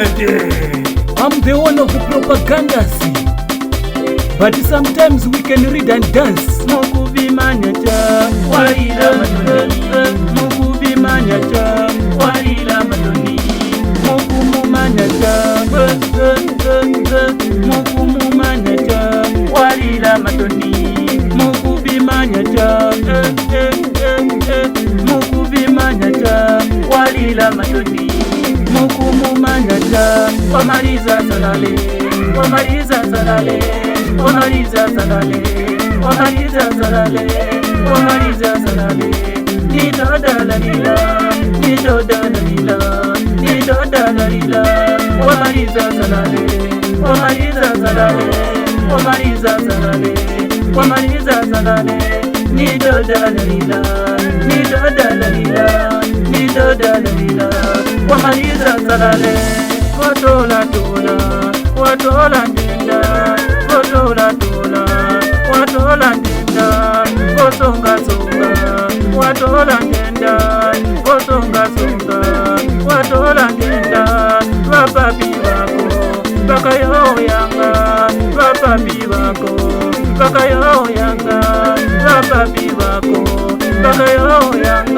I'm the one of the propagandas, but sometimes we can read and dance. Mukubimanyata walila matoni, mukubimanyata walila matoni, mukumumanyata mukumumanyata walila matoni, mukubimanyata mukubimanyata walila matoni, mukumumanyata wamaliza salale, wamaliza salale, wamaliza salale, wamaliza salale, wamaliza salale, nidoda lalila, nidoda lalila, nidoda lalila, wamaliza salale, wamaliza salale, wamaliza salale, wamaliza salale, nidoda lalila, nidoda lalila, nidoda lalila, wamaliza salale, watola tola, watola ndenda, watola tola, watola ndenda, wosonga songa, watola ndenda, wosonga songa, watola ndenda, wapapi wako bakayo yanga, wapapi wako bakayo yanga, wapapi wako bakayo yanga.